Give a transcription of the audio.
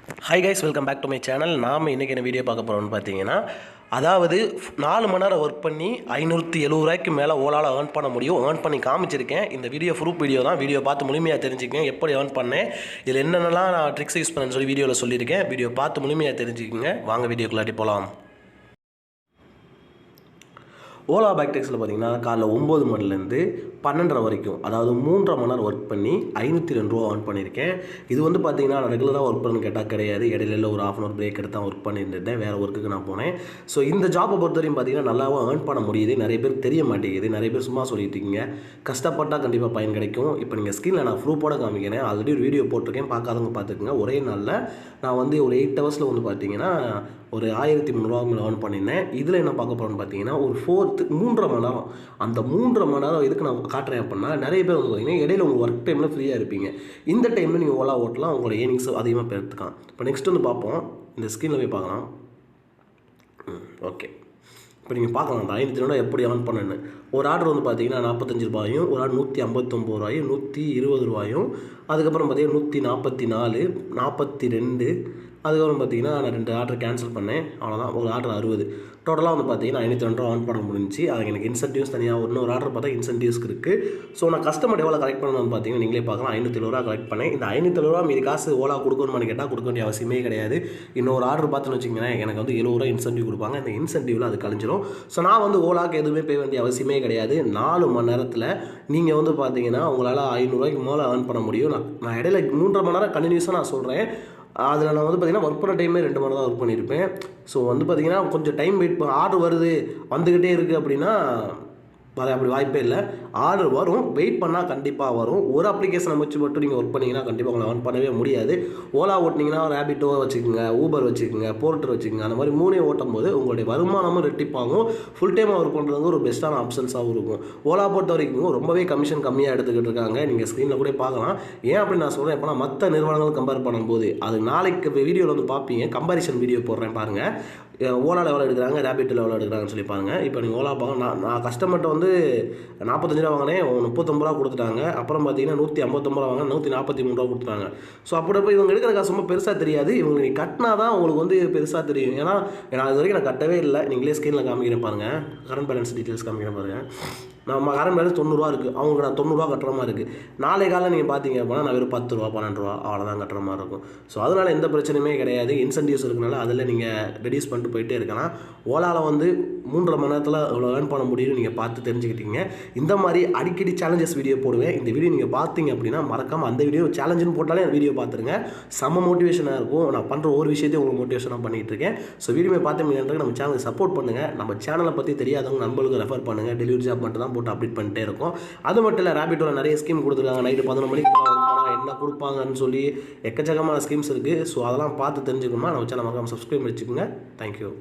Hi guys, welcome back to my channel. நாம் இன்றைக்கி என்ன வீடியோ பார்க்க போகிறோம்னு பார்த்தீங்கன்னா, அதாவது 4 மணி நேரம் ஒர்க் பண்ணி 570 ரூபாய்க்கு மேலே ஓலால் ஏர்ன் பண்ண முடியும். ஏர்ன் பண்ணி காமிச்சிருக்கேன். இந்த வீடியோ ப்ரூஃப் வீடியோ தான். வீடியோ பார்த்து முழுமையாக தெரிஞ்சுக்கங்க. எப்படி ஏர்ன் பண்ணேன், இதில் என்னென்னலாம் நான் ட்ரிக்ஸ் யூஸ் பண்ணேன்னு சொல்லி வீடியோவில் சொல்லியிருக்கேன். வீடியோ பார்த்து முழுமையாக தெரிஞ்சுக்கங்க. வாங்க வீடியோக்குள்ளாட்டி போகலாம். ஓலா பேக்டெக்ஸில் பார்த்தீங்கன்னா காலைல 9 மணிலேருந்து 12:30 வரைக்கும், அதாவது 3.5 மணி நேரம் ஒர்க் பண்ணி 502 ரூபா ஏர்ன் பண்ணியிருக்கேன். இது வந்து பார்த்தீங்கன்னா நான் ரெகுலராக ஒர்க் பண்ணு கேட்டால் கிடையாது. இடையில ஒரு 1/2 பிரேக் எடுத்து தான் ஒர்க் பண்ணியிருந்தேன். வேறு ஒர்க்குக்கு நான் போனேன். ஸோ இந்த ஜாப்பை பொறுத்தவரையும் பார்த்தீங்கன்னா நல்லாவும் ஏர்ன் பண்ண முடியுது. நிறைய பேர் தெரிய மாட்டேங்குது. நிறைய பேர் சும்மா சொல்லிட்டு இருக்கீங்க. கஷ்டப்பட்டால் கண்டிப்பாக பயன் கிடைக்கும். இப்போ நீங்கள் ஸ்கிரீனில் நான் ப்ரூஃபோட காமிக்கிறேன். ஆல்ரெடி ஒரு வீடியோ போட்டிருக்கேன், பார்க்காதவங்க பார்த்துக்குங்க. ஒரே நாளில் நான் வந்து ஒரு 8 ஹவர்ஸில் வந்து பார்த்தீங்கன்னா ஒரு 1300 ரூபா மேலே ஏர்ன் பண்ணியிருந்தேன். இதில் என்ன பார்க்க போகிறோன்னு பார்த்தீங்கன்னா ஒரு 3.5 மணி நேரம். அந்த 3.5 மணி நேரம் எதுக்கு நான் காட்டுறேன் அப்படின்னா, நிறைய பேர் வந்து பார்த்தீங்கன்னா இடையில உங்கள் ஒர்க் டைமில் ஃப்ரீயாக இருப்பீங்க. இந்த டைமில் நீங்கள் ஓலா ஓட்டலாம், உங்களோட ஏர்னிங்ஸ் அதிகமாக எடுத்துக்கலாம். இப்போ நெக்ஸ்ட் வந்து பார்ப்போம். இந்த ஸ்க்ரீனில் போய் பார்க்கலாம். ஓகே, இப்போ நீங்கள் பார்க்கலாம் அந்த 500 ரூபா எப்படி ஏர்ன் பண்ணேன்னு. ஒரு ஆர்டர் வந்து பார்த்தீங்கன்னா 45 ரூபாயும், ஒரு ஆர்டர் 159 ரூபாயும், 120 ரூபாயும், அதுக்கப்புறம் பார்த்தீங்கன்னா 144, 42, அதுக்கப்புறம் பார்த்தீங்கன்னா நான் 2 ஆர்டர் கேன்சல் பண்ணேன். அவ்வளோதான். ஒரு ஆர்டர் 60. டோட்டலாக வந்து பார்த்தீங்கன்னா 502 ரூபா ஏர்ன் பண்ண முடிஞ்சு. அதுக்கு எனக்கு இன்சென்டிவ்ஸ் தனியாக இன்னொரு ஆர்டர் பார்த்தா இன்சென்டிவ்ஸ் இருக்குது. ஸோ நான் கஸ்டமர் எவ்வளோ கலெக்ட் பண்ணணும்னு பார்த்தீங்கன்னா நீங்களே பார்க்கலாம். 570 ரூபா கலெக்ட் பண்ணேன். இந்த 570 ரூபா மீதி காசு ஓலா கொடுக்கணுமான்னு கேட்டால் கொடுக்க வேண்டிய அவசியமே கிடையாது. இன்னொரு ஆர்டர் பார்த்துன்னு வச்சிங்கன்னா எனக்கு வந்து 70 ரூபா இன்சென்டிவ் கொடுப்பாங்க. இந்த இன்சென்டிவில் அது கழிஞ்சிடும். ஸோ நான் வந்து ஓலாக்கு எதுவுமே பே வேண்டிய அவசியமே கிடையாது. 4 மணி நேரத்தில் நீங்கள் வந்து பார்த்தீங்கன்னா உங்களால் 500 ரூபாய்க்கு மேலே ஏர்ன் பண்ண முடியும். நான் இடையில 3.5 மணி நேரம் கண்டினியூஸாக நான் சொல்கிறேன். அதில் நான் வந்து பார்த்திங்கன்னா ஒர்க் பண்ண டைமே 2 மணி தான் ஒர்க் பண்ணியிருப்பேன். ஸோ வந்து பார்த்திங்கன்னா கொஞ்சம் டைம் வெயிட் ஆர்டர் வருது வந்துக்கிட்டே இருக்குது அப்படின்னா வர அப்படி வாய்ப்பே இல்லை. ஆர்டர் வரும், வெயிட் பண்ணால் கண்டிப்பாக வரும். ஒரு அப்ளிகேஷனை வச்சு மட்டும் நீங்கள் ஒர்க் பண்ணிங்கன்னா கண்டிப்பாக உங்களை ஏர்ன் பண்ணவே முடியாது. ஓலா ஓட்டினீங்கன்னா ரேபிட்டோ வச்சுக்கோங்க, ஊபர் வச்சுக்கோங்க, போர்ட்டர் வச்சுக்கோங்க. அந்த மாதிரி 3 ஓட்டும் போது உங்களுடைய வருமானமும் ரெட்டிப்பாகும். ஃபுல் டைமாக ஒர்க் பண்ணுறது ஒரு பெஸ்ட்டான ஆப்ஷன்ஸாகவும் இருக்கும். ஓலா பொறுத்த வரைக்கும் ரொம்பவே கமிஷன் கம்மியாக எடுத்துக்கிட்டு இருக்காங்க. நீங்கள் ஸ்க்ரீனில் கூட பார்க்கலாம். ஏன் அப்படின்னு நான் சொல்கிறேன் எப்போனா மற்ற நிறுவனங்கள் கம்பேர் பண்ணும்போது அது நாளைக்கு வீடியோவில் வந்து பார்ப்பீங்க. கம்பாரிசன் வீடியோ போடுறேன் பாருங்கள். ஓலாவில் எவ்வளோ எடுக்கிறாங்க, ரேபிட்டில் எவ்வளோ எடுக்கிறாங்கன்னு சொல்லி பாருங்கள். இப்போ நீங்கள் ஓலா பார்க்க நான் கஸ்டமர்கிட்ட வந்து 45 ரூபா வாங்கினேன், 39 ரூபா கொடுத்துட்டாங்க. அப்புறம் பார்த்தீங்கன்னா 159 ரூபா வாங்க, 143 ரூபா கொடுத்துட்டாங்க. ஸோ அப்படி போய் இவங்க எடுக்கிற காசு ரொம்ப பெருசாக தெரியாது. இவங்க நீ கட்டினா தான் உங்களுக்கு வந்து பெருசாக தெரியும். ஏன்னா இது வரைக்கும் நான் கட்டவே இல்லை. நீங்களே ஸ்க்ரீனில் காமிக்கிறேன் பாருங்கள். கரண்ட் பேலன்ஸ் டீட்டெயில்ஸ் காமிக்கிறேன் பாருங்கள். நம்ம கரண்ட் பேலன்ஸ் 90 ரூபா இருக்குது. அவங்க நான் 90 ரூபா கட்டுற மாதிரி இருக்குது. நாளை காலையில் நீங்கள் பார்த்தீங்க அப்படின்னா நான் வெறும் 10 ரூபா 12 ரூபா அவ்வளோதான் கட்டுற மாதிரி இருக்கும். ஸோ அதனால் எந்த பிரச்சனையுமே கிடையாது. இன்சென்டிவ்ஸ் இருக்கனால அதில் நீங்கள் ரெடியூஸ் பண்ணிட்டு போயிட்டே இருக்கலாம். ஓலாவில் வந்து 3.5 மணி நேரத்தில் இவ்வளோ ஏர்ன் பண்ண முடியும்னு நீங்கள் பார்த்து தெரிஞ்சுக்கிட்டீங்க. இந்த மாதிரி அடிக்கடி சேலஞ்சஸ் வீடியோ போடுவேன். இந்த வீடியோ நீங்கள் பார்த்தீங்க அப்படின்னா மறக்காமல் அந்த வீடியோ சேலஞ்சுன்னு போட்டாலே அந்த வீடியோ பார்த்துருங்க. செம்ம மோட்டிவேஷனாக இருக்கும். நான் பண்ணுற ஒரு விஷயத்தையும் உங்களுக்கு மோட்டிவேஷனாக பண்ணிகிட்டு இருக்கேன். ஸோ வீடியோ பார்த்து நம்ம சேனலுக்கு சப்போர்ட் பண்ணுங்கள். நம்ம சேனலை பற்றி தெரியாதவங்க நண்பர்களுக்கு ரெஃபர் பண்ணுங்கள். டெலிவரி ஜாப் மட்டும் தான் போட்டு அப்டேட் பண்ணிட்டே இருக்கும். அது மட்டும் இல்லை, ரேபிட்டோவில் நிறைய ஸ்கீம் கொடுத்துருக்காங்க. நைட்டு 11 மணிக்கு என்ன கொடுப்பாங்கன்னு சொல்லி எக்கச்சக்கமான ஸ்கீம்ஸ் இருக்குது. ஸோ அதெல்லாம் பார்த்து தெரிஞ்சுக்கணுமா நம்ம சேனல் மறக்காம சப்ஸ்கிரைப் பண்ணிச்சுக்கோங்க. தேங்க்யூ.